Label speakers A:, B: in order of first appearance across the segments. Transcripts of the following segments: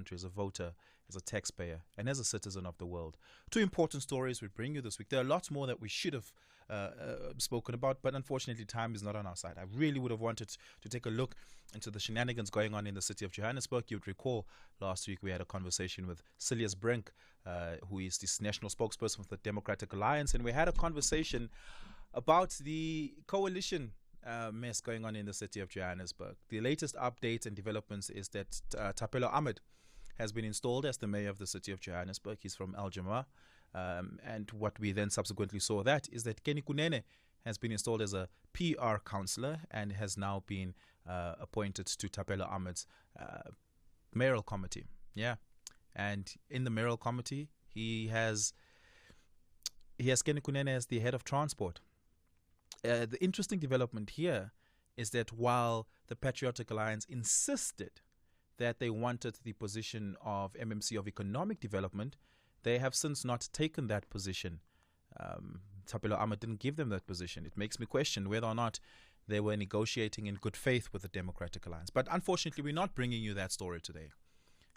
A: country, as a voter, as a taxpayer, and as a citizen of the world. Two important stories we bring you this week. There are lots more that we should have spoken about, but unfortunately time is not on our side. I really would have wanted to take a look into the shenanigans going on in the city of Johannesburg. You'd recall last week we had a conversation with Silas Brink, who is this national spokesperson for the Democratic Alliance, and we had a conversation about the coalition mess going on in the city of Johannesburg. The latest updates and developments is that Thapelo Ahmed has been installed as the mayor of the city of Johannesburg. He's from Al Jama. And what we then subsequently saw that is that Kenny Kunene has been installed as a PR councillor and has now been appointed to Thapelo Ahmed's mayoral committee. Yeah. And in the mayoral committee, he has Kenny Kunene as the head of transport. The interesting development here is that while the Patriotic Alliance insisted that they wanted the position of MMC of Economic Development, they have since not taken that position. Thapelo Ahmed didn't give them that position. It makes me question whether or not they were negotiating in good faith with the Democratic Alliance. But unfortunately, we're not bringing you that story today.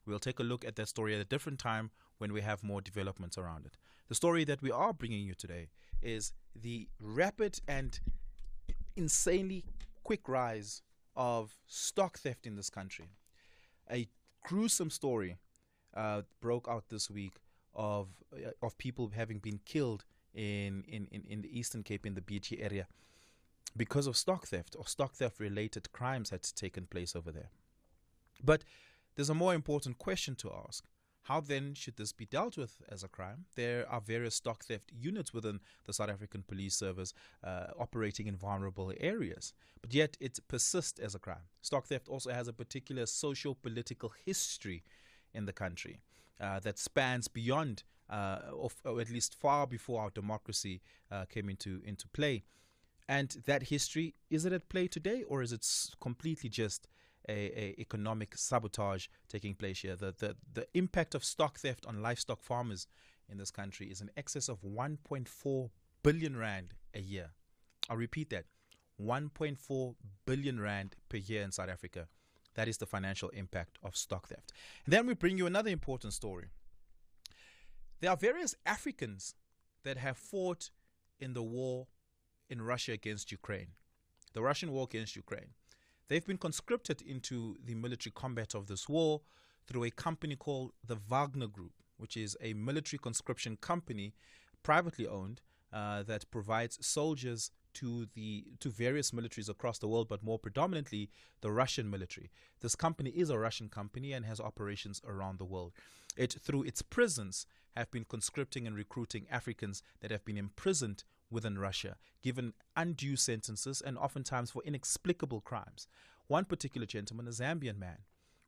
A: We'll take a look at that story at a different time when we have more developments around it. The story that we are bringing you today is the rapid and insanely quick rise of stock theft in this country. A gruesome story broke out this week of people having been killed in the Eastern Cape, in the BG area, because of stock theft or stock theft related crimes had taken place over there. But there's a more important question to ask. How then should this be dealt with as a crime? There are various stock theft units within the South African Police Service operating in vulnerable areas, but yet it persists as a crime. Stock theft also has a particular socio-political history in the country that spans beyond, or at least far before our democracy came into play. And that history, is it at play today, or is it completely just a economic sabotage taking place here? The impact of stock theft on livestock farmers in this country is in excess of 1.4 billion rand a year. I'll repeat that, 1.4 billion rand per year in South Africa. That is the financial impact of stock theft. And then we bring you another important story. There are various Africans that have fought in the war in Russia against Ukraine, the Russian war against Ukraine. They've been conscripted into the military combat of this war through a company called the Wagner Group, which is a military conscription company, privately owned, that provides soldiers to various militaries across the world, but more predominantly the Russian military. This company is a Russian company and has operations around the world. It, through its prisons, have been conscripting and recruiting Africans that have been imprisoned within Russia, given undue sentences and oftentimes for inexplicable crimes. One particular gentleman, a Zambian man,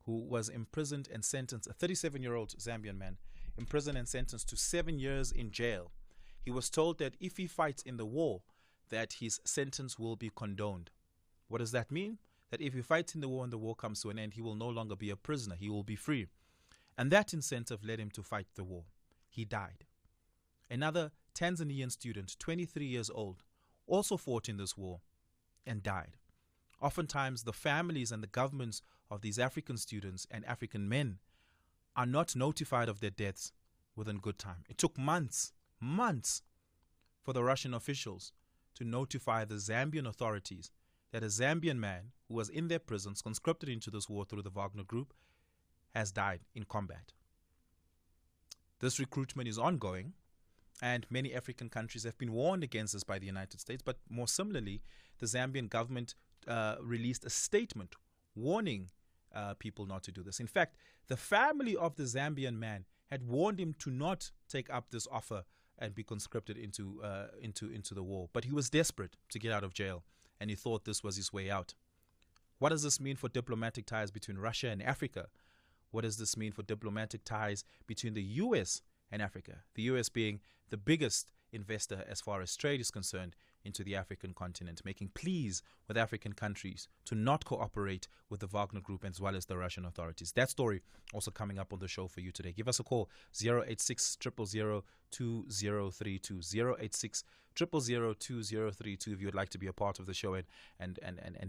A: who was imprisoned and sentenced, a 37-year-old Zambian man, imprisoned and sentenced to 7 years in jail. He was told that if he fights in the war, that his sentence will be condoned. What does that mean? That if he fights in the war and the war comes to an end, he will no longer be a prisoner. He will be free. And that incentive led him to fight the war. He died. Another Tanzanian student, 23 years old, also fought in this war and died. Oftentimes, the families and the governments of these African students and African men are not notified of their deaths within good time. It took months for the Russian officials to notify the Zambian authorities that a Zambian man who was in their prisons, conscripted into this war through the Wagner Group, has died in combat. This recruitment is ongoing, and many African countries have been warned against this by the United States. But more similarly, the Zambian government released a statement warning people not to do this. In fact, the family of the Zambian man had warned him to not take up this offer and be conscripted into the war. But he was desperate to get out of jail, and he thought this was his way out. What does this mean for diplomatic ties between Russia and Africa? What does this mean for diplomatic ties between the US and Africa? The US being the biggest investor as far as trade is concerned into the African continent, making pleas with African countries to not cooperate with the Wagner Group as well as the Russian authorities. That story also coming up on the show for you today. Give us a call, 086 000 2032, 086 000 2032 if you would like to be a part of the show and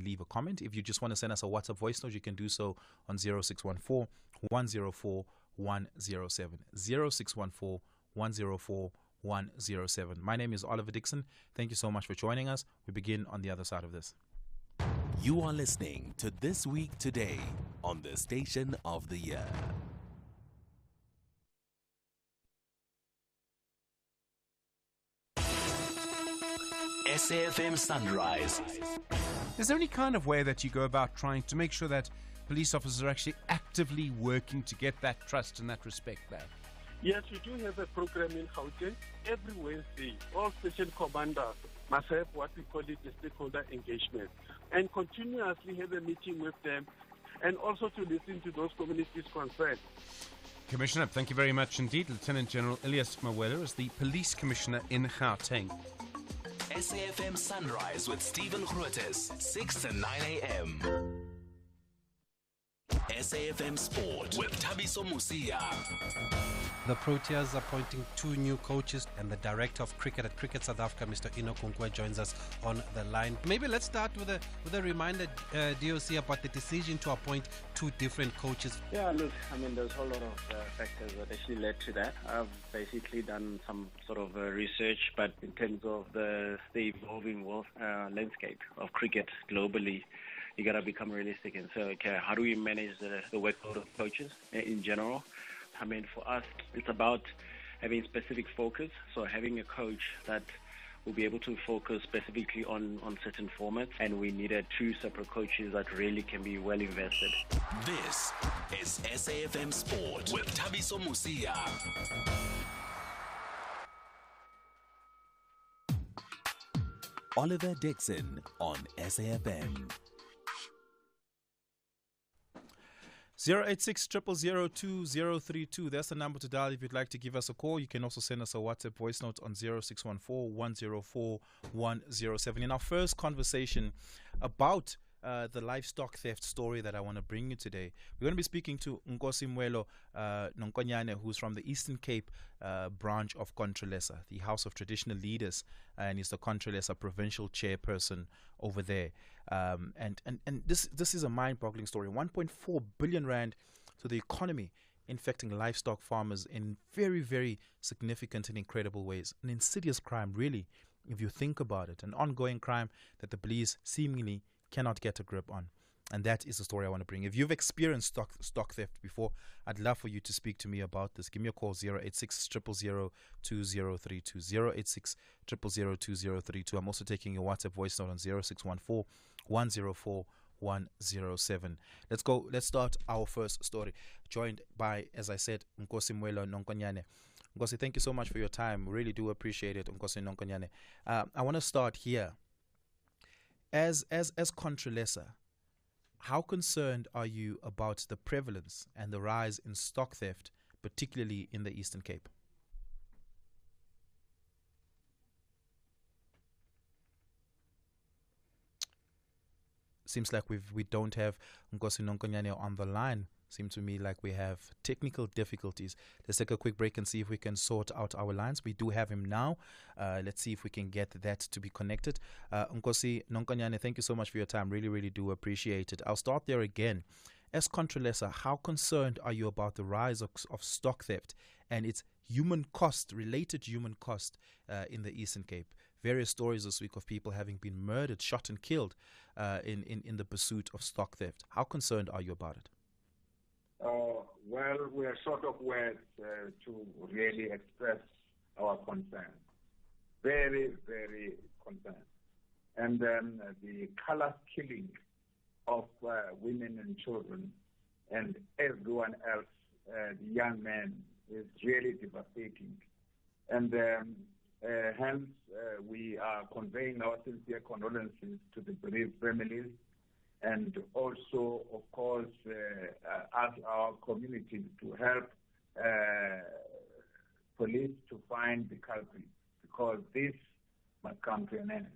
A: leave a comment. If you just want to send us a WhatsApp voice note, you can do so on 0614 104 107, 0614 104 107. My name is Oliver Dickson. Thank you so much for joining us. We begin on the other side of this.
B: You are listening to This Week Today on the Station of the Year. SAfm Sunrise.
C: Is there any kind of way that you go about trying to make sure that police officers are actually actively working to get that trust and that respect back?
D: Yes, we do have a program in Gauteng. Every Wednesday, all station commanders must have what we call it the stakeholder engagement and continuously have a meeting with them and also to listen to those communities concerned.
C: Commissioner, thank you very much indeed. Lieutenant General Elias Mawela is the Police Commissioner in Gauteng.
B: SAfm Sunrise with Stephen Grootes, 6 to 9 a.m. SAfm Sport with Thabiso Musia.
E: The Proteas appointing 2 new coaches, and the director of cricket at Cricket South Africa, Mr. Enoch Nkwe, joins us on the line. Maybe let's start with a reminder, DOC, about the decision to appoint 2 different coaches.
F: Yeah, look, I mean, there's a whole lot of factors that actually led to that. I've basically done some sort of research, but in terms of the evolving world landscape of cricket globally, you got to become realistic and say, okay, how do we manage the workload of coaches in general? I mean, for us, it's about having specific focus. So having a coach that will be able to focus specifically on certain formats. And we needed 2 separate coaches that really can be well invested.
B: This is SAfm Sport with Thabiso Musia. Oliver Dickson on SAfm.
A: 086 000 2032. That's the number to dial if you'd like to give us a call. You can also send us a WhatsApp voice note on 0614 104 107. In our first conversation about the livestock theft story that I want to bring you today, we're going to be speaking to Nkosi Mwelo Nonkonyane, who's from the Eastern Cape branch of Contralesa, the House of Traditional Leaders, and he's the Contralesa provincial chairperson over there. And this is a mind-boggling story. 1.4 billion rand to the economy, infecting livestock farmers in very, very significant and incredible ways. An insidious crime, really, if you think about it. An ongoing crime that the police seemingly cannot get a grip on. And that is the story I want to bring. If you've experienced stock theft before, I'd love for you to speak to me about this. Give me a call, 086 000 2032, 086 000 2032. I'm also taking your WhatsApp voice note on 0614 104 107. Let's start our first story. Joined by, as I said, Nkosi Mwelo Nonkonyane. Nkosi, thank you so much for your time. Really do appreciate it, Nkosi Nonkonyane. I want to start here. As Contralesa, how concerned are you about the prevalence and the rise in stock theft, particularly in the Eastern Cape? Seems like we don't have Nkosi Nonkonyane on the line. Seems to me like we have technical difficulties. Let's take a quick break and see if we can sort out our lines. We do have him now. Let's see if we can get that to be connected. Nkosi Nonkonyane, thank you so much for your time. Really, really do appreciate it. I'll start there again. As Contralesa, how concerned are you about the rise of stock theft and its related human cost in the Eastern Cape? Various stories this week of people having been murdered, shot and killed in the pursuit of stock theft. How concerned are you about it?
G: Well, we are short of words to really express our concern. Very, very concerned. And the callous killing of women and children and everyone else, the young men, is really devastating. And hence, we are conveying our sincere condolences to the bereaved families, and also, of course, ask our community to help police to find the culprit, because this must come to an end.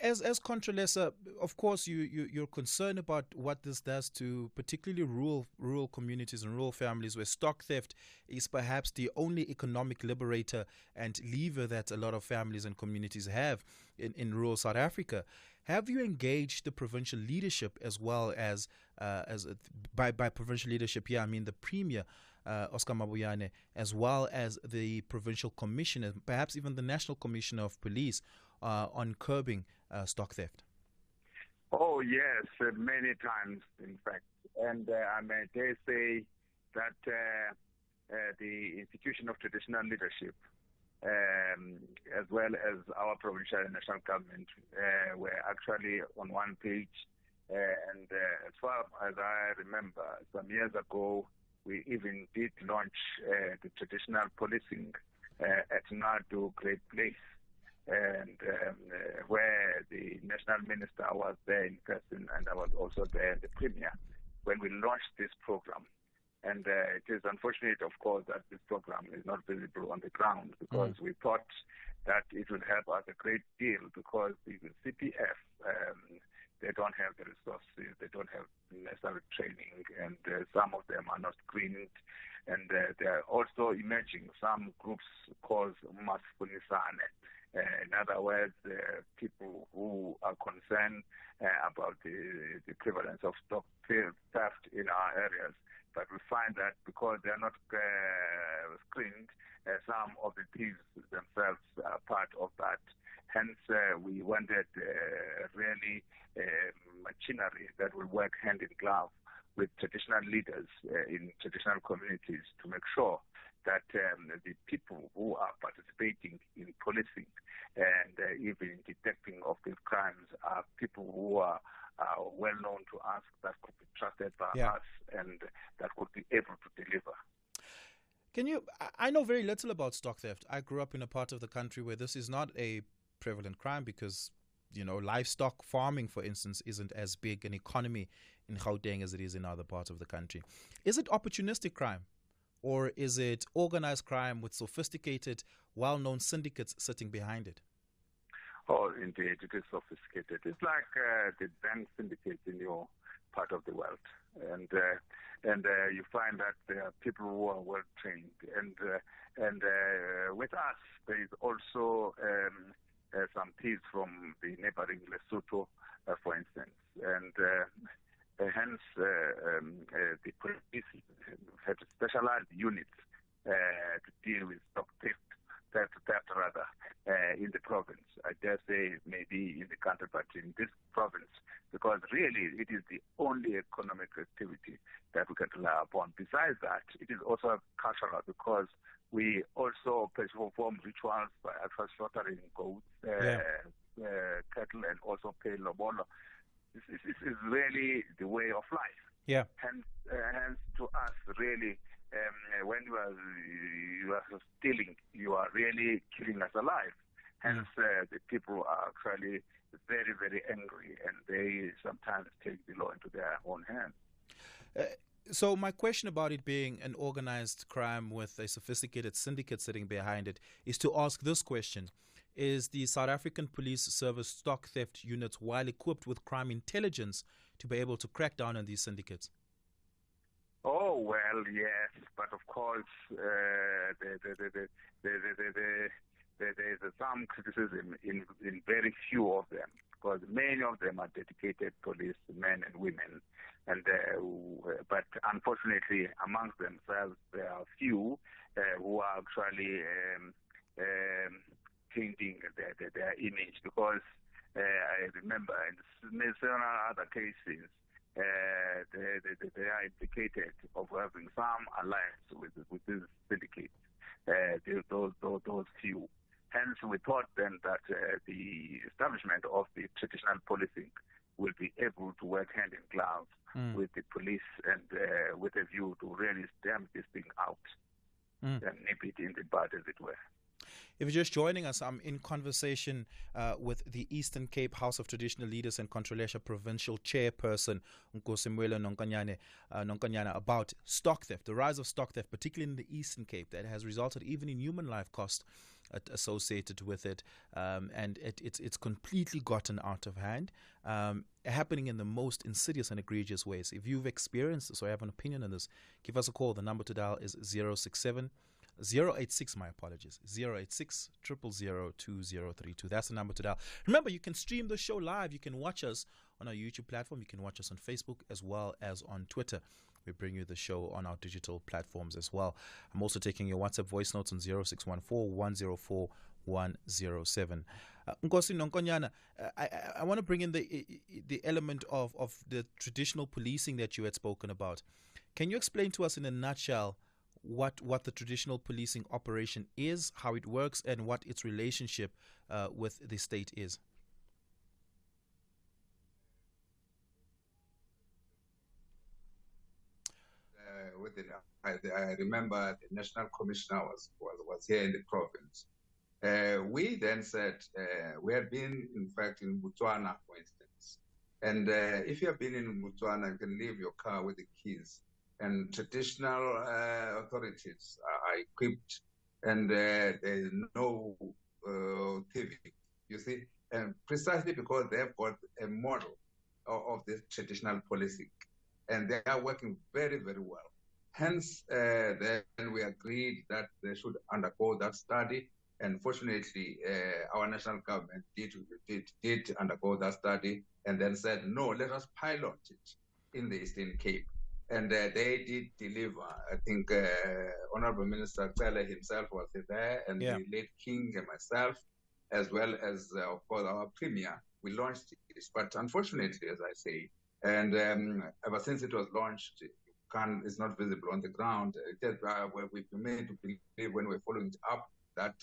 A: As Contralesa, of course, you're concerned about what this does to particularly rural communities and rural families, where stock theft is perhaps the only economic liberator and lever that a lot of families and communities have in rural South Africa. Have you engaged the provincial leadership as well as by provincial leadership here, I mean the Premier, Oscar Mabuyane, as well as the provincial commissioner, perhaps even the National Commissioner of Police, on curbing stock theft?
G: Oh, yes, many times, in fact. And I may dare say that the institution of traditional leadership, as well as our provincial and national government, were actually on one page. And as far as I remember, some years ago, we even did launch the traditional policing at Nadu Great Place, and where the national minister was there in person, and I was also there, the premier, when we launched this program. And it is unfortunate, of course, that this program is not visible on the ground, because we thought that it would help us a great deal, because the CPF, they don't have the resources, they don't have necessary training, and some of them are not screened. And there are also emerging some groups called Masfunisane. In other words, people who are concerned about the prevalence of stock theft in our areas. But we find that because they are not screened, some of the thieves themselves are part of that. Hence, we wanted really machinery that will work hand in glove with traditional leaders in traditional communities to make sure that the people who are participating in policing and even detecting of these crimes are people who are well known to us, that could be trusted by us, and that could be able to deliver.
A: I know very little about stock theft. I grew up in a part of the country where this is not a prevalent crime, because, livestock farming, for instance, isn't as big an economy in Gauteng as it is in other parts of the country. Is it opportunistic crime? Or is it organized crime with sophisticated, well-known syndicates sitting behind it?
G: Oh, indeed, it is sophisticated. It's like the bank syndicates in your part of the world. And you find that there are people who are well-trained. And with us, there is also some thieves from the neighboring Lesotho, for instance. And hence, the police have specialized units to deal with stock theft in the province. I dare say maybe in the country, but in this province, because really it is the only economic activity that we can rely upon. Besides that, it is also cultural, because we also perform rituals by actually slaughtering goats, cattle, and also pay lobolo. This is really the way of life.
A: Yeah.
G: Hence to us, really, when you are stealing, you are really killing us alive. Hence, the people are actually very, very angry, and they sometimes take the law into their own hands.
A: So my question about it being an organized crime with a sophisticated syndicate sitting behind it is to ask this question. Is the South African Police Service stock theft units well equipped with crime intelligence to be able to crack down on these syndicates?
G: Oh, well, yes, but of course, there's some criticism in very few of them, because many of them are dedicated policemen and women, and but unfortunately, amongst themselves, there are few who are actually changing their image, because I remember in several other cases, they are implicated of having some alliance with this syndicate, those few. Hence, we thought then that the establishment of the traditional policing will be able to work hand in glove with the police, and with a view to really stamp this thing out and nip it in the bud, as it were.
A: If you're just joining us, I'm in conversation with the Eastern Cape House of Traditional Leaders and Controlesha Provincial Chairperson, Nkosimwelo Nonkanyana, about stock theft, the rise of stock theft, particularly in the Eastern Cape, that has resulted even in human life cost associated with it, and it's completely gotten out of hand, happening in the most insidious and egregious ways. If you've experienced this or have an opinion on this, give us a call. The number to dial is 086, my apologies, 086 000 2032. That's the number to dial. Remember, you can stream the show live. You can watch us on our YouTube platform. You can watch us on Facebook as well as on Twitter. We bring you the show on our digital platforms as well. I'm also taking your WhatsApp voice notes on 0614 104 107. Nkosi Nonkonyana, I want to bring in the element of the traditional policing that you had spoken about. Can you explain to us in a nutshell what the traditional policing operation is, how it works, and what its relationship with the state is?
G: I remember the National Commissioner was here in the province. We then said, we had been, in fact, in Botswana, for instance. And if you have been in Botswana, you can leave your car with the keys. And traditional authorities are equipped, and there is no thieving, you see. And precisely because they have got a model of this traditional policing, and they are working very, very well. Hence, then we agreed that they should undergo that study. And fortunately, our national government did undergo that study and then said, no, let us pilot it in the Eastern Cape. And they did deliver. I think Honorable Minister Cele himself was there, and the late King and myself, as well as, of course, our Premier. We launched this. But unfortunately, as I say, and ever since it was launched, it's not visible on the ground. We've been made to believe when we're following it up that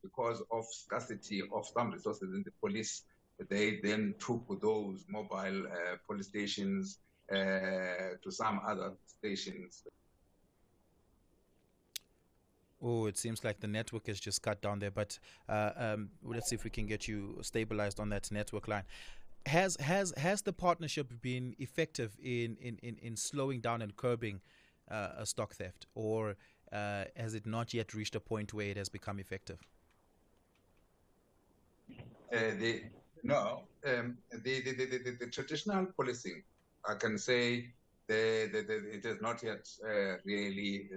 G: because of scarcity of some resources in the police, they then took those mobile police stations to some other stations.
A: Oh, it seems like the network is just cut down there, but let's see if we can get you stabilized on that network line. Has the partnership been effective in slowing down and curbing stock theft, or has it not yet reached a point where it has become effective?
G: The traditional policing, I can say, it is not yet really.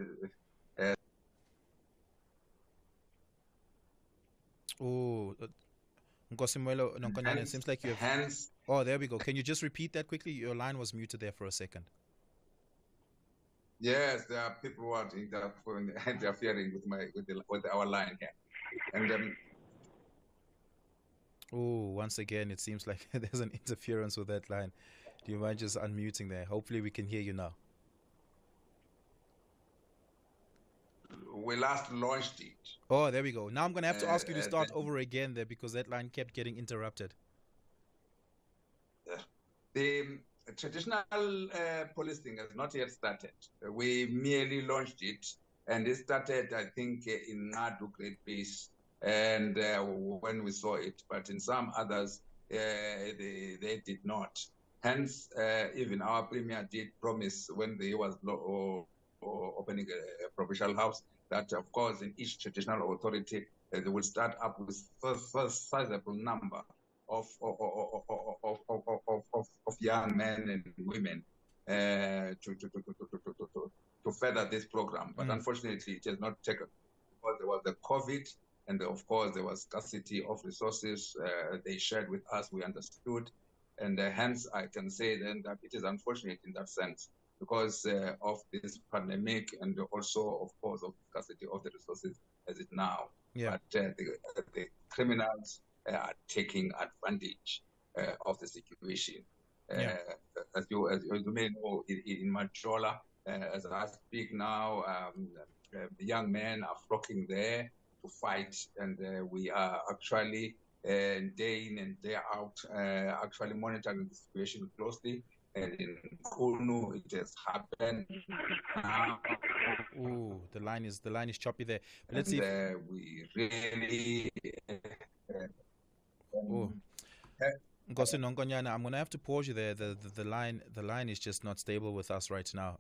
A: Nkosimwelo Nonkonyana, it seems like you have. Oh, there we go. Can you just repeat that quickly? Your line was muted there for a second.
G: Yes, there are people who are interfering with our line here, and
A: once again, it seems like there's an interference with that line. Do you mind just unmuting there? Hopefully, we can hear you now.
G: We last launched it.
A: Oh, there we go. Now I'm going to have to ask you to start over again there because that line kept getting interrupted.
G: The traditional policing has not yet started. We merely launched it, and it started, I think, in Nadu Great Base, and when we saw it, but in some others, they did not. Hence, even our Premier did promise when he was opening a provincial house that, of course, in each traditional authority, they will start up with first sizable number of young men and women to further this program. But unfortunately, it has not taken, because there was the COVID, and of course, there was scarcity of resources they shared with us, we understood. And hence, I can say then that it is unfortunate in that sense, because of this pandemic and also, of course, of scarcity of the resources as it now. Yeah. But the criminals are taking advantage of the situation. As you may know, in Majola, as I speak now, the young men are flocking there to fight, and we are actually day in and day out actually monitoring the situation closely. And in Kunu, it has happened now.
A: Ooh, the line is choppy there. But let's see.
G: We really.
A: Ngosi Nonkonyana, I'm going to have to pause you there. The line is just not stable with us right now.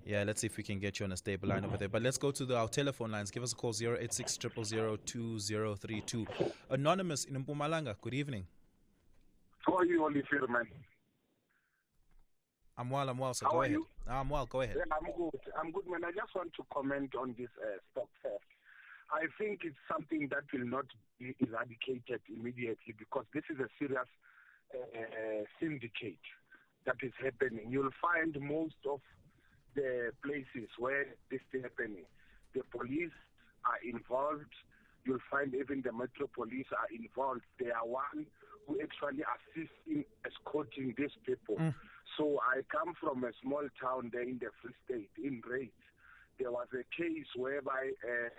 A: Yeah, let's see if we can get you on a stable line over there. But let's go to our telephone lines. Give us a call, 086 0002032. Anonymous in Mpumalanga, good evening.
H: How are you, Oliver, man?
A: I'm well, so
H: How
A: go
H: are
A: ahead.
H: you?
A: I'm well, go ahead.
H: Yeah, I'm good, man. I just want to comment on this stock theft. I think it's something that will not be eradicated immediately because this is a serious syndicate that is happening. You'll find most of the places where this is happening, the police are involved. You'll find even the Metro Police are involved. They are one who actually assist in escorting these people. So I come from a small town there in the Free State, in Raids. There was a case whereby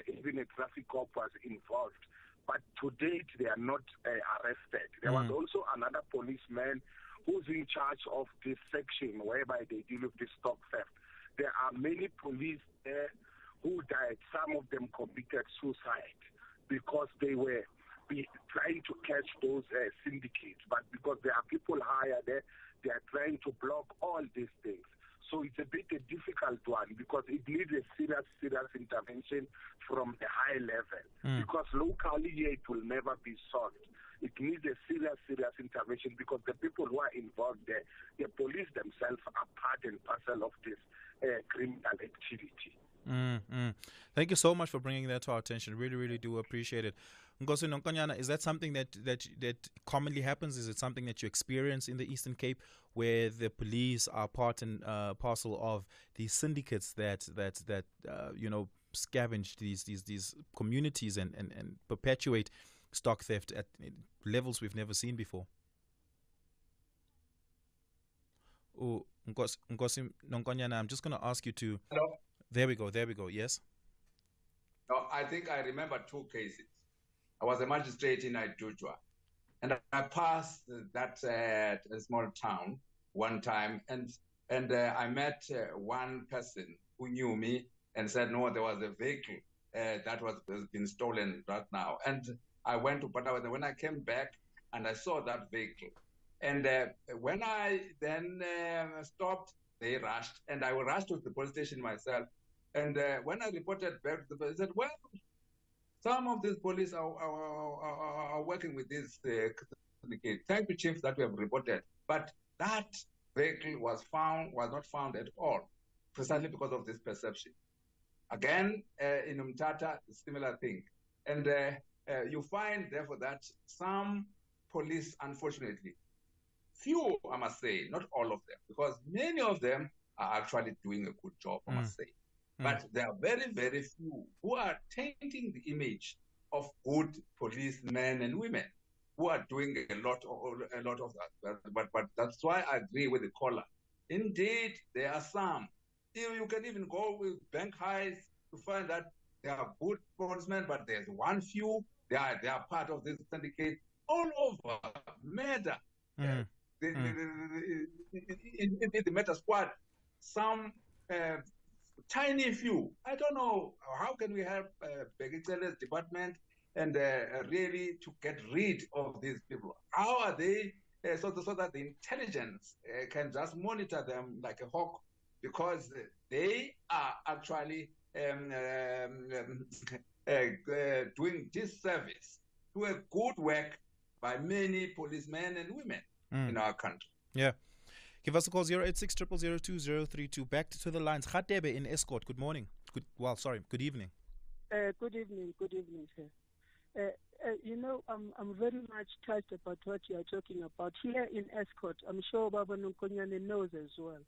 H: even a traffic cop was involved. But to date, they are not arrested. There was also another policeman who's in charge of this section whereby they deal with this stock theft. There are many police there who died. Some of them committed suicide because they were trying to catch those syndicates. But because there are people higher there, they are trying to block all these things. So it's a bit a difficult one because it needs a serious intervention from the high level. Because locally here it will never be solved. It needs a serious intervention because the people who are involved there, the police themselves are part and parcel of this criminal activity.
A: Thank you so much for bringing that to our attention. Really do appreciate it. Ngosi Nonkonyana, is that something that commonly happens? Is it something that you experience in the Eastern Cape, where the police are part and parcel of these syndicates that scavenge these communities and perpetuate stock theft at levels we've never seen before? Oh, Ngosi Nonkonyana, I'm just going to ask you to.
I: Hello?
A: There we go. Yes.
I: No, I think I remember two cases. I was a magistrate in Idujwa, and I passed that small town one time, and I met one person who knew me and said, no, there was a vehicle that was been stolen right now. And I went to Patawa. When I came back and I saw that vehicle, and when I then stopped, they rushed, and I rushed to the police station myself. And when I reported back to the police, they said, well, some of these police are working with this syndicate. Thank you, Chief, that we have reported. But that vehicle was not found at all, precisely because of this perception. Again, in Umtata, similar thing. And you find, therefore, that some police, unfortunately, few, I must say, not all of them, because many of them are actually doing a good job, I must say. But there are very, very few who are tainting the image of good policemen and women who are doing a lot of that. But that's why I agree with the caller. Indeed, there are some. You can even go with bank highs to find that there are good policemen, but there's one few. They are part of this syndicate all over. Murder. In the murder squad, some tiny few. I don't know how can we help Begitele's department and really to get rid of these people. How are they so that the intelligence can just monitor them like a hawk, because they are actually doing disservice to a good work by many policemen and women in our country.
A: Yeah. Give us a call, 086 0002032. Back to the lines. Khatebe in Escort, good morning. Good evening.
J: Good evening, sir. I'm very much touched about what you are talking about. Here in Escort, I'm sure Baba Nonkonyane knows as well.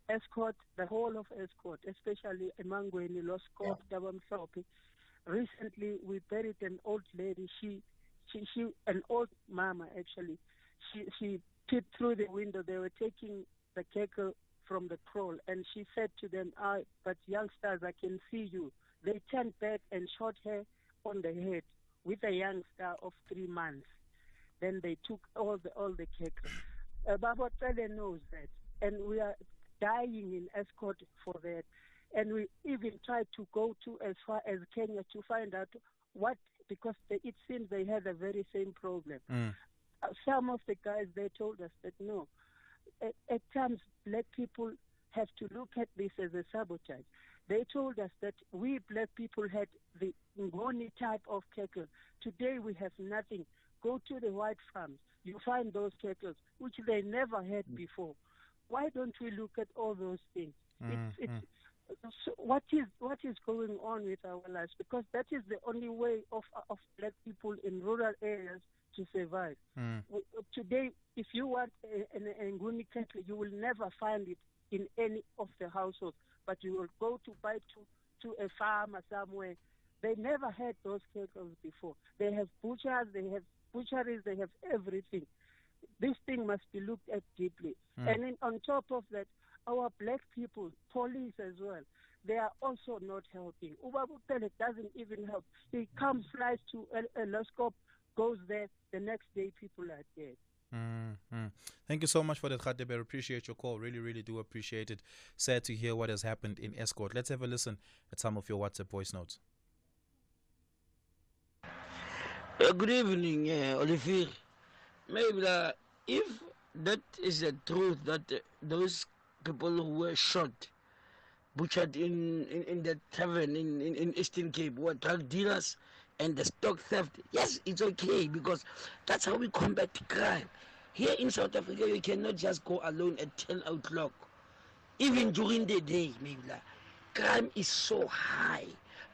J: Escort, the whole of Escort, especially Emangweni, Loskop, Dabamsopi. Recently, we buried an old lady. She an old mama, actually. She peeped through the window. They were taking the cake from the crawl, and she said to them, but youngsters, I can see you. They turned back and shot her on the head with a youngster of 3 months. Then they took all the cake. Baba Tele knows that, and we are dying in Escort for that. And we even tried to go to as far as Kenya to find out what, because it seems they had the very same problem. some of the guys, they told us that no, at times black people have to look at this as a sabotage. They told us that we black people had the Ngoni type of cattle. Today we have nothing. Go to the white farms. You find those cattle, which they never had before. Why don't we look at all those things? So what is going on with our lives? Because that is the only way of black people in rural areas to survive. Today, if you want an Nguni cattle, you will never find it in any of the households. But you will go to buy to a farmer somewhere. They never had those cattle before. They have butchers, they have butcheries, they have everything. This thing must be looked at deeply. And then on top of that, our black people, police as well, they are also not helping. Ubabutele doesn't even help. He comes, flies to a Loscop, goes there, the next day people are dead.
A: Thank you so much for that, Khadeber. Appreciate your call. Really, really do appreciate it. Sad to hear what has happened in Escort. Let's have a listen at some of your WhatsApp voice notes.
K: Good evening, Oliver. Maybe if that is the truth that those people who were shot, butchered in the tavern in Eastern Cape were drug dealers and the stock theft, yes, it's okay, because that's how we combat crime. Here in South Africa, you cannot just go alone at 10 o'clock. Even during the day, maybe crime is so high.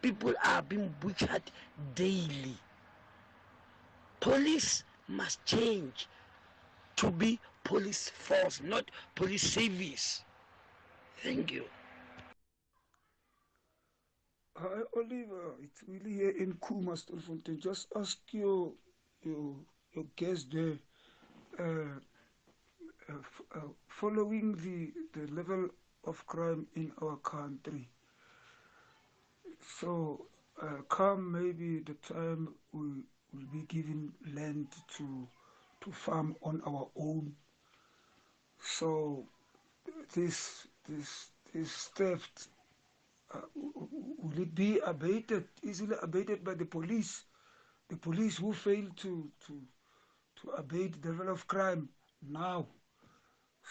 K: People are being butchered daily. Police must change to be police force, not police service. Thank you.
L: Hi, Oliver. It's really here in Kuma, Stilfontein. Just ask your guest there. Following the level of crime in our country. So, come maybe the time we will be given land to farm on our own. So, this theft, will it be abated, easily abated by the police? The police who fail to abate the level of crime now.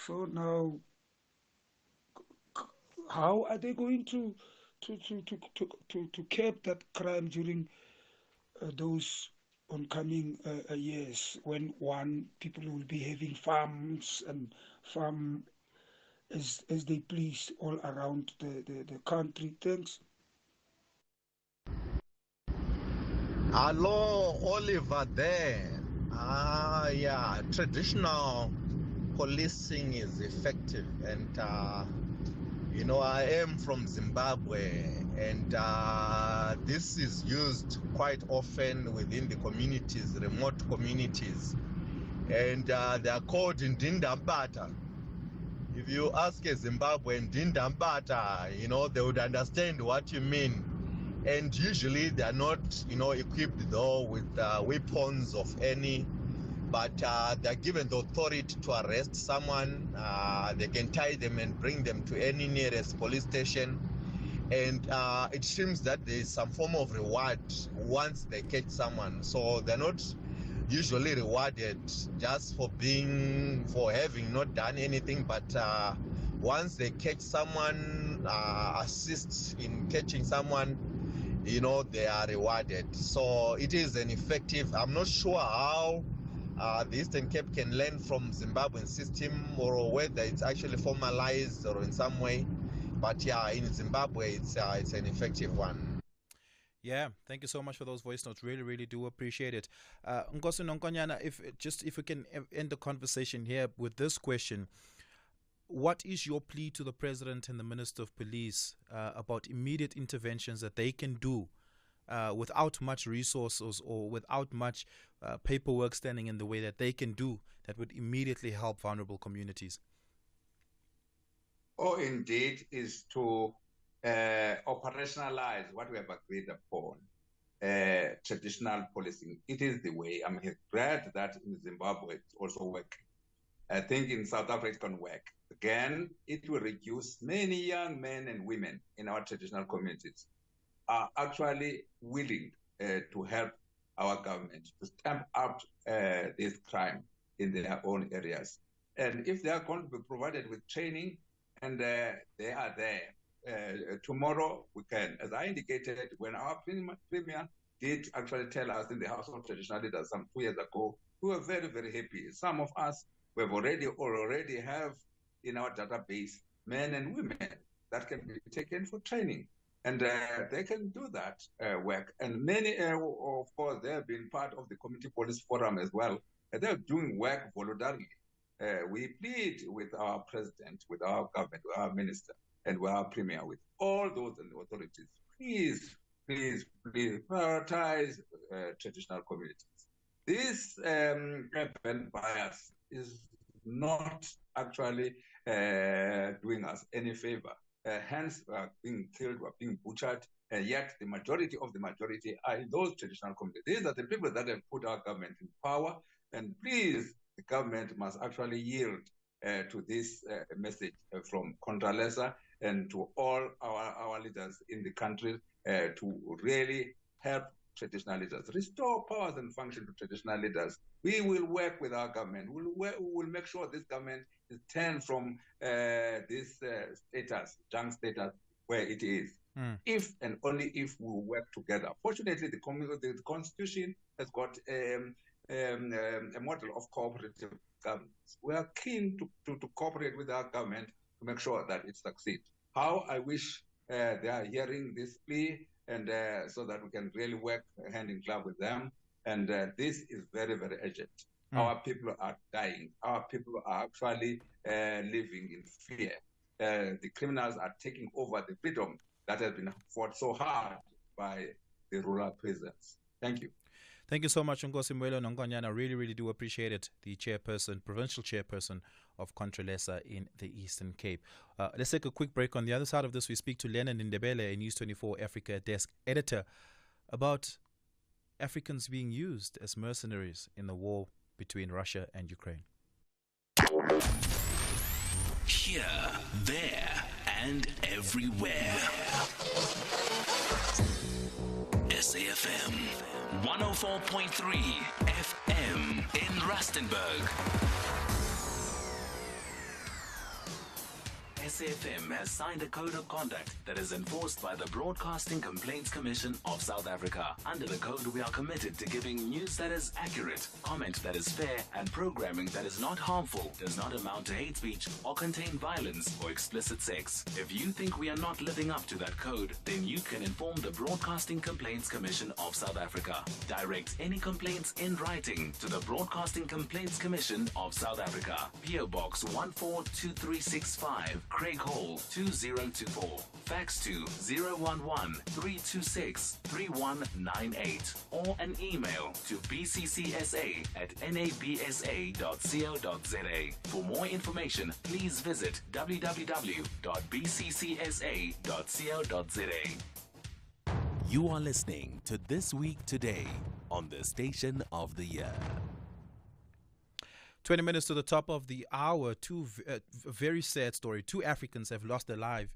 L: So now, how are they going to curb that crime during those oncoming years, when people will be having farms and farm as they please all around the country? Thanks.
M: Hello, Oliver there. Yeah, traditional policing is effective, and I am from Zimbabwe, and this is used quite often within the communities, remote communities, and they are called Ndindambata. If you ask a Zimbabwean Ndindambata, they would understand what you mean. And usually they are not, equipped though with weapons of any, but they're given the authority to arrest someone. They can tie them and bring them to any nearest police station. And it seems that there is some form of reward once they catch someone. So they're not usually rewarded just for having not done anything, but once they catch someone, assist in catching someone, they are rewarded. So it is an effective. I'm not sure how the Eastern Cape can learn from Zimbabwean system, or whether it's actually formalized or in some way. But yeah, in Zimbabwe, it's an effective one.
A: Yeah, thank you so much for those voice notes. Really, really do appreciate it. Nkosi Nonkonyana, if we can end the conversation here with this question. What is your plea to the President and the Minister of Police about immediate interventions that they can do without much resources or without much paperwork standing in the way, that they can do that would immediately help vulnerable communities?
I: Oh, indeed, is to operationalize what we have agreed upon, traditional policing. It is the way. I'm glad that in Zimbabwe it's also working. I think in South Africa it can work. Again, it will reduce many young men and women in our traditional communities are actually willing to help our government to stamp out this crime in their own areas. And if they are going to be provided with training and they are there, tomorrow we can, as I indicated, when our premier did actually tell us in the House of Traditional Leaders some 2 years ago, we were very, very happy. Some of us we've already have in our database men and women that can be taken for training. And they can do that work. And many, of course, they have been part of the Community Police Forum as well. And they're doing work voluntarily. We plead with our president, with our government, with our minister, and with our premier, with all those and the authorities. Please, please, please prioritize traditional communities. This urban bias is not actually doing us any favor. Hence, we are being killed, we are being butchered, and yet the majority of the majority are in those traditional communities. These are the people that have put our government in power, and please, the government must actually yield to this message from Contralesa and to all our leaders in the country to really help traditional leaders, restore powers and function to traditional leaders. We will work with our government. We will make sure this government is turned from this status, junk status, where it is. If and only if we work together. Fortunately, the Constitution has got a model of cooperative governance. We are keen to cooperate with our government to make sure that it succeeds. How I wish they are hearing this plea, and so that we can really work hand in glove with them. And this is very, very urgent. Our people are dying. Our people are actually living in fear. The criminals are taking over the freedom that has been fought so hard by the rural prisons. Thank you.
A: Thank you so much, Nkosi Mwelo Nongonyana. I really, really do appreciate it. The provincial chairperson of Contralesa in the Eastern Cape. Let's take a quick break. On the other side of this, we speak to Lennon Ndebele, a News 24 Africa desk editor, about Africans being used as mercenaries in the war between Russia and Ukraine.
B: Here, there, and everywhere. SAfm 104.3 FM in Rustenburg. SAfm has signed a code of conduct that is enforced by the Broadcasting Complaints Commission of South Africa. Under the code, we are committed to giving news that is accurate, comment that is fair, and programming that is not harmful, does not amount to hate speech, or contain violence or explicit sex. If you think we are not living up to that code, then you can inform the Broadcasting Complaints Commission of South Africa. Direct any complaints in writing to the Broadcasting Complaints Commission of South Africa. PO Box 142365, Craig Hall 2024. Fax to 011-326-3198 or an email to bccsa@nabsa.co.za. For more information, please visit www.bccsa.co.za. You are listening to This Week Today on the Station of the Year.
A: 20 minutes to the top of the hour. Very sad story. 2 Africans have lost their lives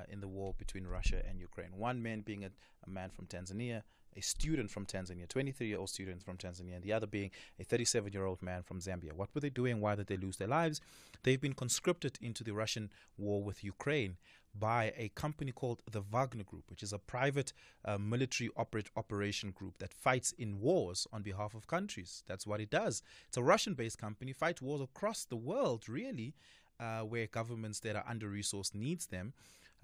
A: in the war between Russia and Ukraine. One man being a man from Tanzania, a student from Tanzania, 23-year-old student from Tanzania, and the other being a 37-year-old man from Zambia. What were they doing? Why did they lose their lives? They've been conscripted into the Russian war with Ukraine by a company called the Wagner Group, which is a private military operation group that fights in wars on behalf of countries. That's what it does. It's a Russian-based company, fights wars across the world, really, where governments that are under-resourced needs them.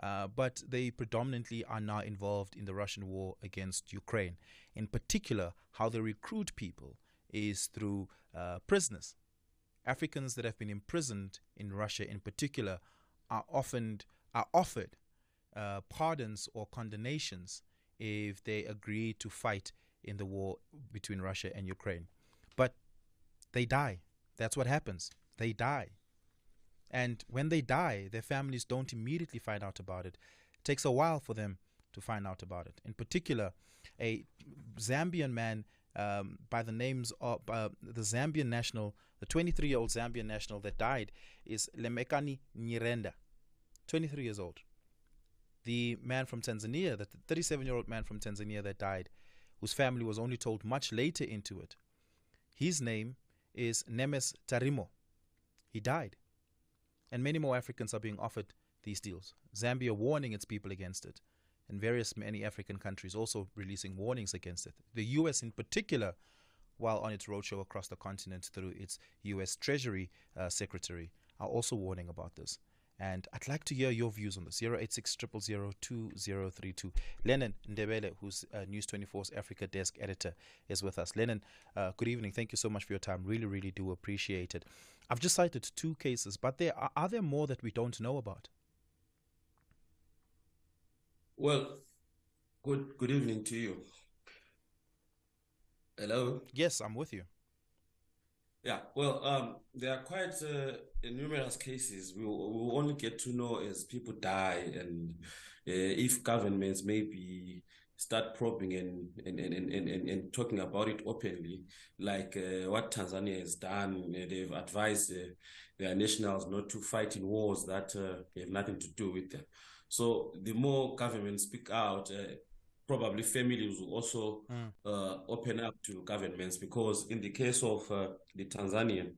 A: But they predominantly are now involved in the Russian war against Ukraine. In particular, how they recruit people is through prisoners. Africans that have been imprisoned in Russia in particular are offered pardons or condemnations if they agree to fight in the war between Russia and Ukraine. But they die. That's what happens. They die. And when they die, their families don't immediately find out about it. It takes a while for them to find out about it. In particular, a Zambian man by the names of the Zambian national, the 23-year-old Zambian national that died is Lemekani Nyirenda, 23 years old. The man from Tanzania, the 37-year-old man from Tanzania that died, whose family was only told much later into it. His name is Nemes Tarimo. He died. And many more Africans are being offered these deals. Zambia warning its people against it. And many African countries also releasing warnings against it. The US in particular, while on its roadshow across the continent through its US Treasury Secretary, are also warning about this. And I'd like to hear your views on this. 086 000 2032. Lennon Ndebele, who's News 24's Africa Desk Editor, is with us. Lennon, good evening. Thank you so much for your time. Really, really do appreciate it. I've just cited 2 cases, but are there more that we don't know about?
N: Well, good evening to you. Hello?
A: Yes, I'm with you.
N: Yeah, well, there are quite numerous cases. We will only get to know as people die, and if governments maybe start probing and talking about it openly, like what Tanzania has done. They've advised their nationals not to fight in wars that have nothing to do with them. So the more governments speak out, probably families will also open up to governments, because in the case of the Tanzanian,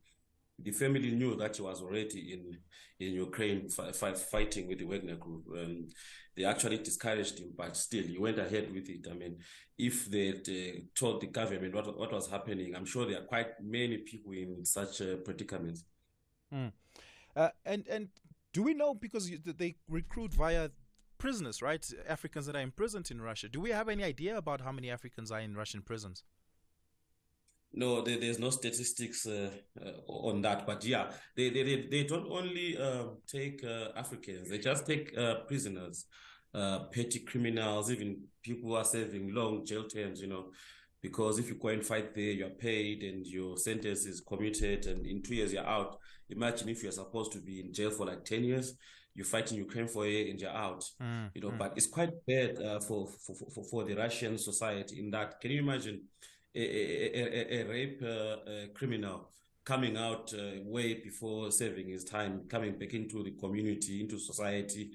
N: the family knew that he was already in Ukraine fighting with the Wagner group. They actually discouraged him, but still he went ahead with it. I mean, if they told the government what was happening, I'm sure there are quite many people in such predicaments.
A: And do we know, because they recruit via prisoners, right? Africans that are imprisoned in Russia. Do we have any idea about how many Africans are in Russian prisons?
N: No, there's no statistics on that. But yeah, they don't only take Africans. They just take prisoners, petty criminals, even people who are serving long jail terms, because if you go and fight there, you're paid and your sentence is commuted, and in 2 years you're out. Imagine if you're supposed to be in jail for like 10 years, you fight in Ukraine for a year and you're out. But it's quite bad for the Russian society in that. Can you imagine a rape criminal coming out way before serving his time, coming back into the community, into society?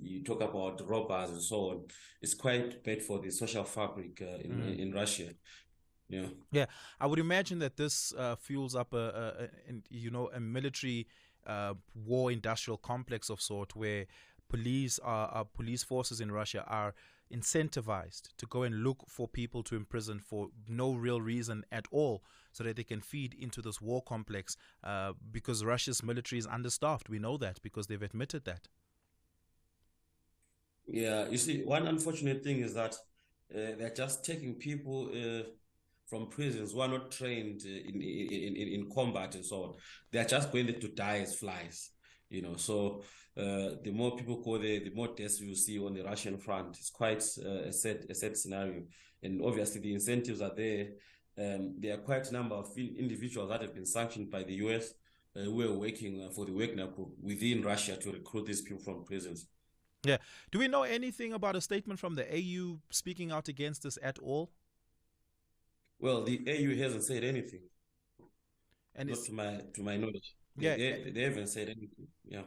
N: You talk about robbers and so on. It's quite bad for the social fabric in Russia.
A: Yeah, I would imagine that this fuels up a military war industrial complex of sort, where police forces in Russia are incentivized to go and look for people to imprison for no real reason at all, so that they can feed into this war complex, because Russia's military is understaffed. We know that because they've admitted that.
N: Yeah, you see, one unfortunate thing is that they're just taking people from prisons who are not trained in combat and so on. They're just going there to die as flies, So the more people go there, the more deaths you see on the Russian front. It's quite a sad scenario. And obviously the incentives are there. There are quite a number of individuals that have been sanctioned by the US who are working for the Wagner group within Russia to recruit these people from prisons.
A: Yeah. Do we know anything about a statement from the AU speaking out against this at all?
N: Well, the AU hasn't said anything.
A: And
N: not to my knowledge.
A: Yeah,
N: they haven't said anything. Yeah.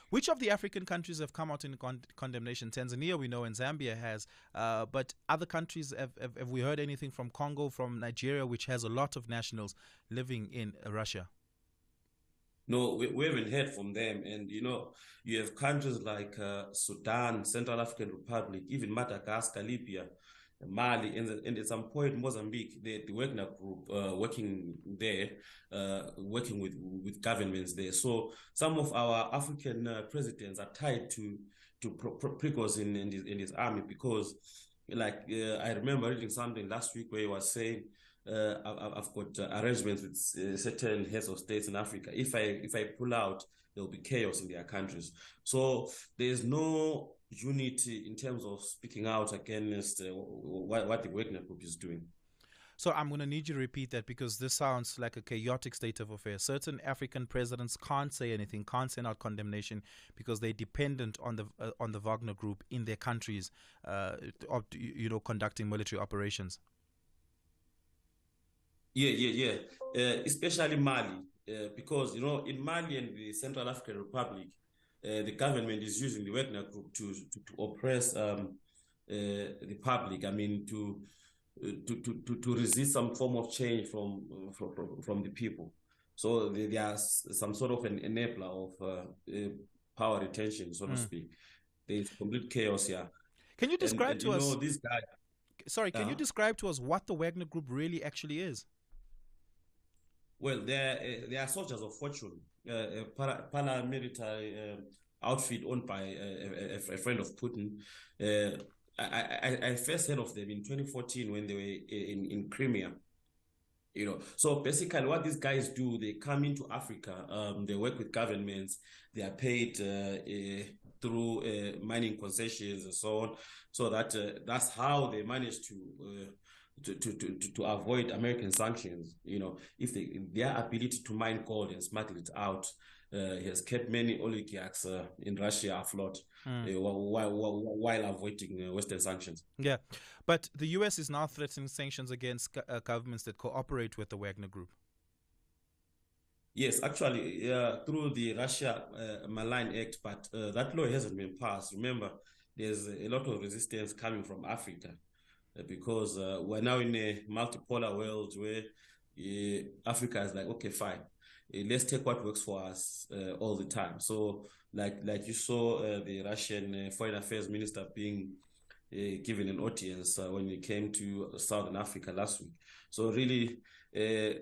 A: Which of the African countries have come out in condemnation? Tanzania, we know, and Zambia has. But other countries, have we heard anything from Congo, from Nigeria, which has a lot of nationals living in Russia?
N: No, we haven't heard from them. And, you have countries like Sudan, Central African Republic, even Madagascar, Libya, Mali, and at some point Mozambique, the Wagner group working there, working with governments there. So some of our African presidents are tied to Prigozhin and his army, because, I remember reading something last week where he was saying, I've got arrangements with certain heads of states in Africa. If I pull out, there'll be chaos in their countries. So there's no unity in terms of speaking out against what the Wagner group is doing.
A: So I'm going to need you to repeat that, because this sounds like a chaotic state of affairs. Certain African presidents can't say anything, can't send out condemnation, because they're dependent on the Wagner group in their countries, conducting military operations.
N: Yeah. Especially Mali, because in Mali and the Central African Republic, the government is using the Wagner group to oppress the public. I mean, to to resist some form of change from the people. So there's some sort of an enabler of power retention, so to speak. There's complete chaos here.
A: Can you describe to us?
N: This guy.
A: Sorry, can you describe to us what the Wagner Group really actually is?
N: Well, they are soldiers of fortune, a paramilitary outfit owned by a friend of Putin. I first heard of them in 2014 when they were in Crimea. So basically what these guys do, they come into Africa, they work with governments, they are paid through mining concessions and so on. So that's how they manage to avoid American sanctions. If their ability to mine gold and smuggle it out has kept many oligarchs in Russia afloat while avoiding Western sanctions.
A: Yeah, but the U.S. is now threatening sanctions against governments that cooperate with the Wagner Group.
N: Yes, actually, through the Russia Malign Act, but that law hasn't been passed. Remember, there's a lot of resistance coming from Africa because we're now in a multipolar world where Africa is like, okay, fine, let's take what works for us all the time. So, like you saw the Russian Foreign Affairs Minister being given an audience when he came to Southern Africa last week. So really,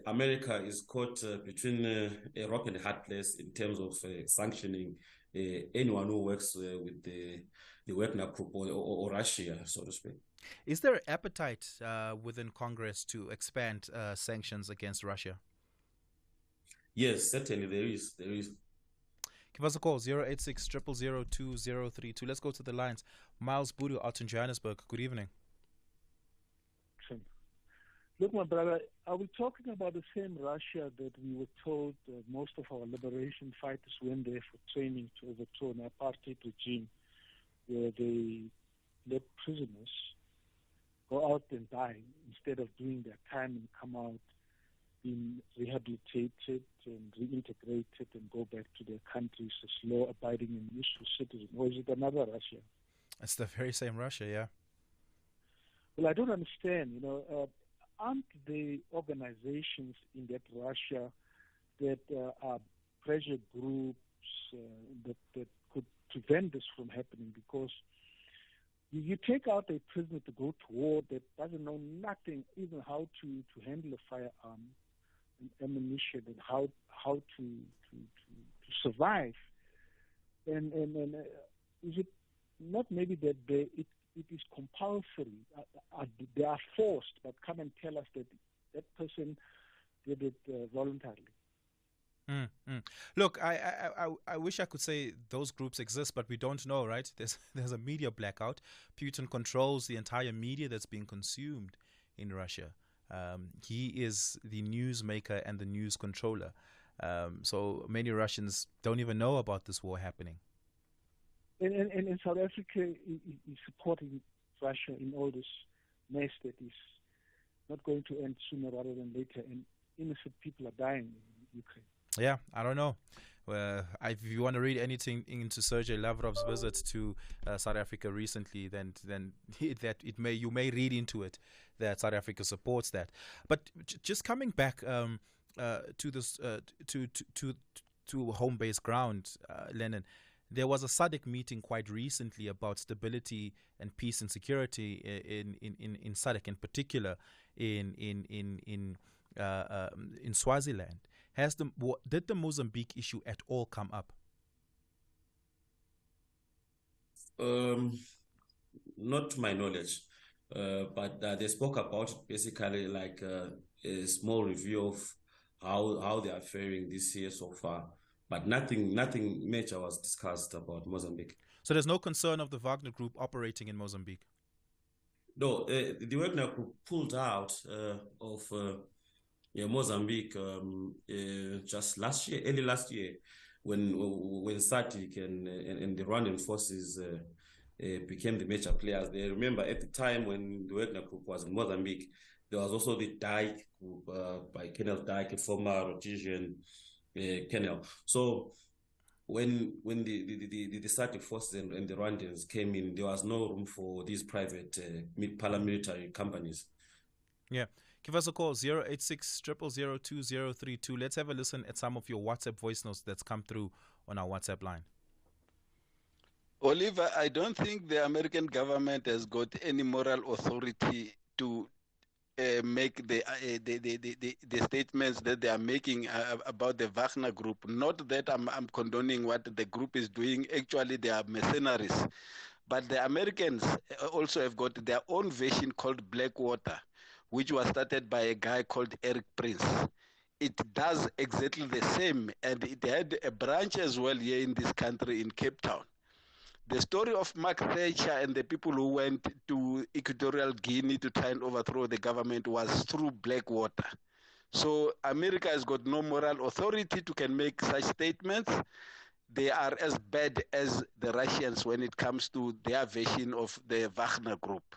N: America is caught between a rock and a hard place in terms of sanctioning anyone who works with the Wagner Group or Russia, so to speak.
A: Is there an appetite within Congress to expand sanctions against Russia?
N: Yes, certainly there is.
A: Give us a call, 086 000 2032. Let's go to the lines. Miles Budu out in Johannesburg. Good evening.
O: Look, my brother, are we talking about the same Russia that we were told most of our liberation fighters went there for training to overthrow an apartheid regime where they let prisoners go out and die instead of doing their time and come out being rehabilitated and reintegrated and go back to their countries as law-abiding and useful citizens? Or is it another Russia?
A: It's the very same Russia, yeah.
O: Well, I don't understand, aren't the organizations in that Russia that are pressure groups that could prevent this from happening? Because you take out a prisoner to go to war that doesn't know nothing, even how to handle a firearm and ammunition and how to survive. And is it not maybe that it is compulsory? They are forced, but come and tell us that person did it voluntarily.
A: Look, I wish I could say those groups exist, but we don't know, right? There's a media blackout. Putin controls the entire media that's being consumed in Russia. He is the newsmaker and the news controller. So many Russians don't even know about this war happening.
O: And South Africa is supporting Russia in all this mess that is not going to end sooner rather than later, and innocent people are dying in Ukraine.
A: Yeah, I don't know. If you want to read anything into Sergei Lavrov's visit to South Africa recently, then you may read into it that South Africa supports that. But just coming back to this to home-based ground, Lennon. There was a SADC meeting quite recently about stability and peace and security in SADC, in particular in Swaziland. Did the Mozambique issue at all come up?
N: Not to my knowledge, but they spoke about it basically like a small review of how they are faring this year so far. But nothing major was discussed about Mozambique.
A: So there's no concern of the Wagner Group operating in Mozambique?
N: No, the Wagner Group pulled out of Mozambique just early last year, when SADC and the Rwandan forces became the major players. They remember at the time when the Wagner Group was in Mozambique, there was also the Dyke Group by Colonel Dyke, a former Rhodesian Colonel. So when the SADC forces and the Rwandans came in, there was no room for these private paramilitary companies.
A: Yeah. Give us a call, 086 000 2032. Let's have a listen at some of your WhatsApp voice notes that's come through on our WhatsApp line.
P: Oliver, I don't think the American government has got any moral authority to make the statements that they are making about the Wagner Group. Not that I'm condoning what the group is doing. Actually, they are mercenaries. But the Americans also have got their own version called Blackwater, which was started by a guy called Eric Prince. It does exactly the same, and it had a branch as well here in this country in Cape Town. The story of Mark Thatcher and the people who went to Equatorial Guinea to try and overthrow the government was through Blackwater. So America has got no moral authority to can make such statements. They are as bad as the Russians when it comes to their version of the Wagner Group,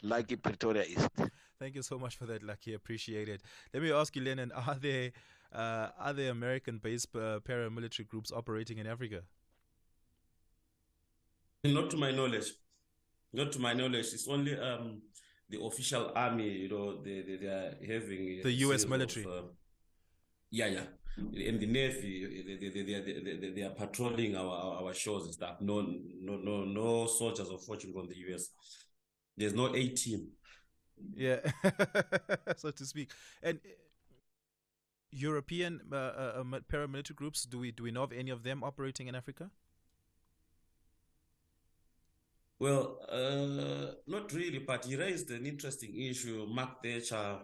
P: like Pretoria East.
A: Thank you so much for that, Lucky. Appreciate it. Let me ask you, Lennon, are there American-based paramilitary groups operating in Africa?
N: Not to my knowledge. Not to my knowledge. It's only the official army, they are having
A: the U.S. military.
N: Yeah. And the Navy, they are patrolling our shores and stuff. No soldiers of fortune from the U.S. There's no A-team.
A: Yeah, so to speak. And European paramilitary groups, do we know of any of them operating in Africa?
N: Well, not really, but he raised an interesting issue. Mark Thatcher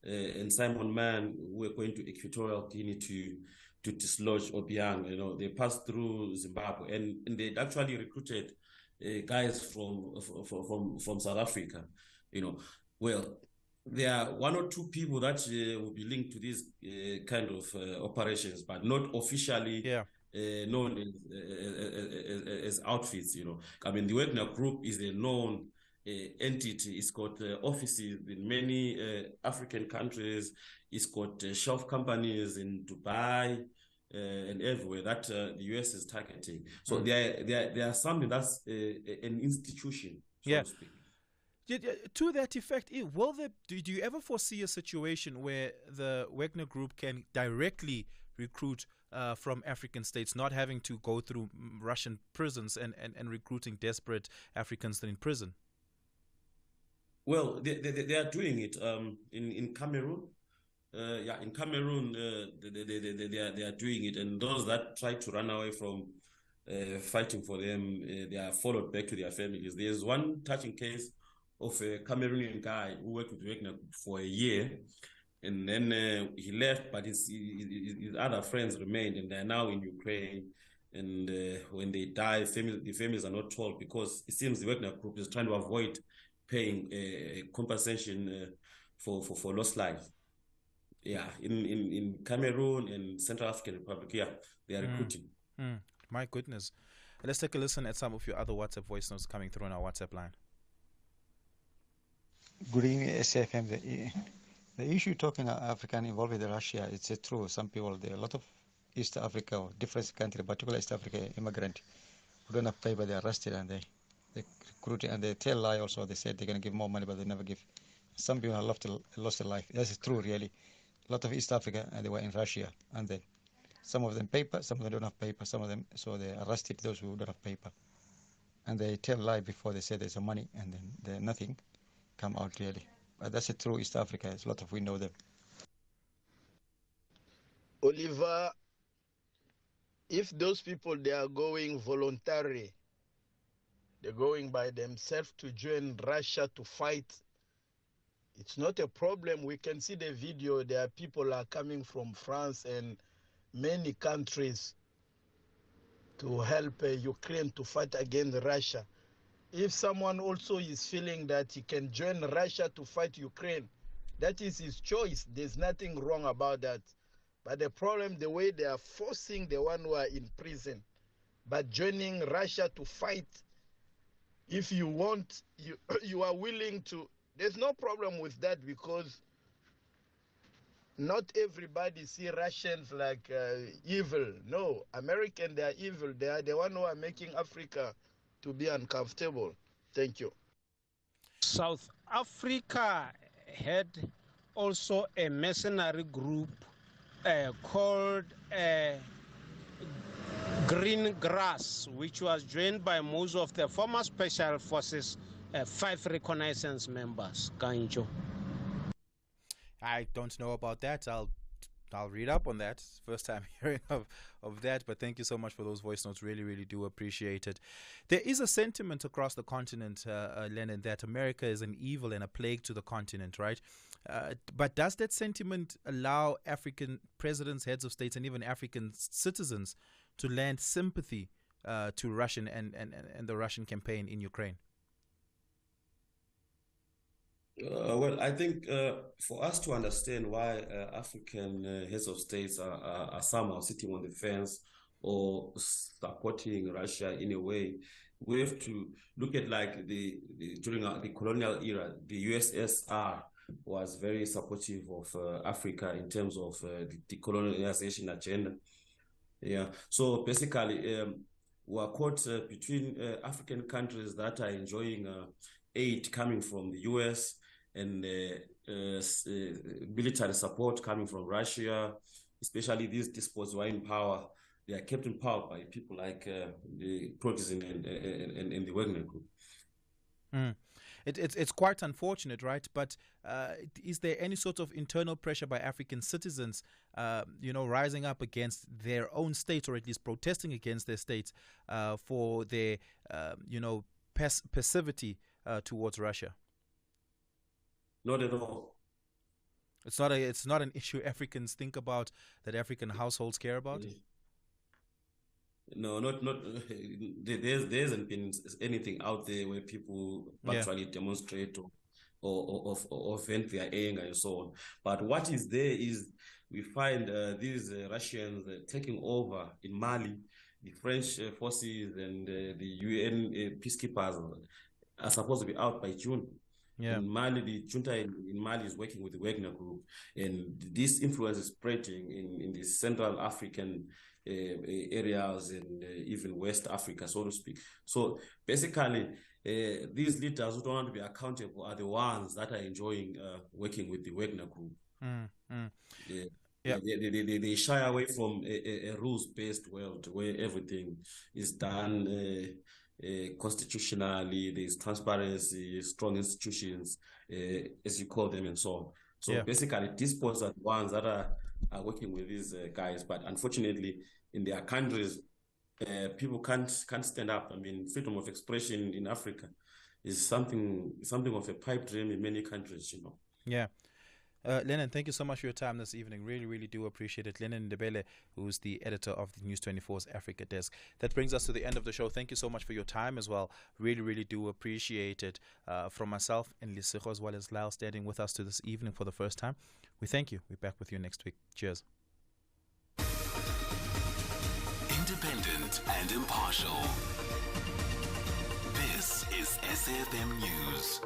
N: and Simon Mann, who were going to Equatorial Guinea to dislodge Obiang. They passed through Zimbabwe, and they actually recruited guys from South Africa. Well, there are one or two people that will be linked to these kind of operations, but not officially known as outfits. I mean, the Wagner Group is a known entity. It's got offices in many African countries. It's got shelf companies in Dubai and everywhere that the US is targeting. So they are something that's an institution, so to speak.
A: To that effect, do you ever foresee a situation where the Wagner Group can directly recruit from African states, not having to go through Russian prisons and recruiting desperate Africans in prison?
N: Well, they are doing it in Cameroon. In Cameroon, they are doing it, and those that try to run away from fighting for them, they are followed back to their families. There's one touching case of a Cameroonian guy who worked with Wagner for a year, and then he left, but his other friends remained, and they're now in Ukraine. And when they die, the families are not told, because it seems the Wagner Group is trying to avoid paying compensation for lost lives. Yeah, in Cameroon and Central African Republic, they are recruiting.
A: My goodness. Let's take a listen at some of your other WhatsApp voice notes coming through on our WhatsApp line.
Q: Good evening, SAfm. The issue talking African involved with Russia, it's true. Some people, there are a lot of East Africa or different countries, particularly East Africa immigrant who don't have paper, they are arrested and they recruit and they tell lie also. They said they're going to give more money, but they never give. Some people have lost their life. That's true, really. A lot of East Africa, and they were in Russia, and then some of them paper, some of them don't have paper, some of them, so they arrested those who don't have paper. And they tell lie before they say there's some money, and then nothing come out really. But that's a true East Africa. It's a lot of, we know them.
R: Oliver, if those people, they are going voluntarily, they're going by themselves to join Russia to fight, it's not a problem. We can see the video. There are people are coming from France and many countries to help Ukraine to fight against Russia. If someone also is feeling that he can join Russia to fight Ukraine, that is his choice. There's nothing wrong about that. But the problem, the way they are forcing the one who are in prison, but joining Russia to fight, if you want, you are willing to, there's no problem with that, because not everybody see Russians like evil. No, Americans, they are evil. They are the one who are making Africa to be uncomfortable. Thank you.
S: South Africa had also a mercenary group called Green Grass, which was joined by most of the former Special Forces 5 reconnaissance members. Kanjo.
A: I don't know about that. I'll read up on that. First time hearing of that, but thank you so much for those voice notes. Really, really do appreciate it. There is a sentiment across the continent, Lennon, that America is an evil and a plague to the continent, right? But does that sentiment allow African presidents, heads of states, and even African citizens to lend sympathy to Russian and the Russian campaign in Ukraine?
N: Well, I think for us to understand why African heads of states are somehow sitting on the fence or supporting Russia in a way, we have to look at like during the colonial era, the USSR was very supportive of Africa in terms of the decolonization agenda. Yeah, so basically, we are caught between African countries that are enjoying aid coming from the US and military support coming from Russia, especially these despots who are in power. They are kept in power by people like the Protestant and the Wagner Group.
A: It's quite unfortunate, right? But is there any sort of internal pressure by African citizens, rising up against their own state, or at least protesting against their states for their, passivity towards Russia?
N: Not at all.
A: It's not an issue Africans think about, that African households care about?
N: No, not. There hasn't been anything out there where people actually demonstrate or vent their anger and so on. But what is there is we find these Russians taking over in Mali. The French forces and the UN peacekeepers are supposed to be out by June.
A: Yeah.
N: In Mali, the junta in Mali is working with the Wagner Group, and this influence is spreading in the Central African areas and even West Africa, so to speak. So basically, these leaders who don't want to be accountable are the ones that are enjoying working with the Wagner Group. They shy away from a rules-based world where everything is done constitutionally. There's transparency, strong institutions, as you call them, and so on. So basically, despots are the ones that are working with these guys. But unfortunately, in their countries, people can't stand up. I mean, freedom of expression in Africa is something of a pipe dream in many countries,
A: Yeah. Lennon, thank you so much for your time this evening. Really, really do appreciate it. Lennon Ndebele, who's the editor of the News 24's Africa Desk. That brings us to the end of the show. Thank you so much for your time as well. Really, really do appreciate it. From myself and Lisiko, as well as Lyle, standing with us to this evening for the first time. We thank you. We're back with you next week. Cheers.
B: Independent and impartial. This is SAfm News.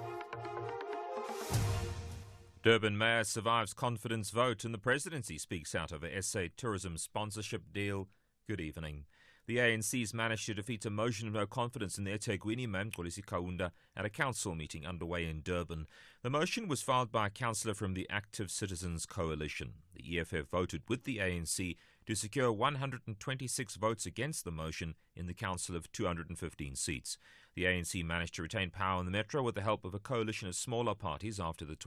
T: Durban Mayor survives confidence vote and the presidency speaks out of a SA tourism sponsorship deal. Good evening. The ANC's managed to defeat a motion of no confidence in the eThekwini Mayor Mxolisi Kaunda at a council meeting underway in Durban. The motion was filed by a councillor from the Active Citizens Coalition. The EFF voted with the ANC to secure 126 votes against the motion in the council of 215 seats. The ANC managed to retain power in the metro with the help of a coalition of smaller parties after the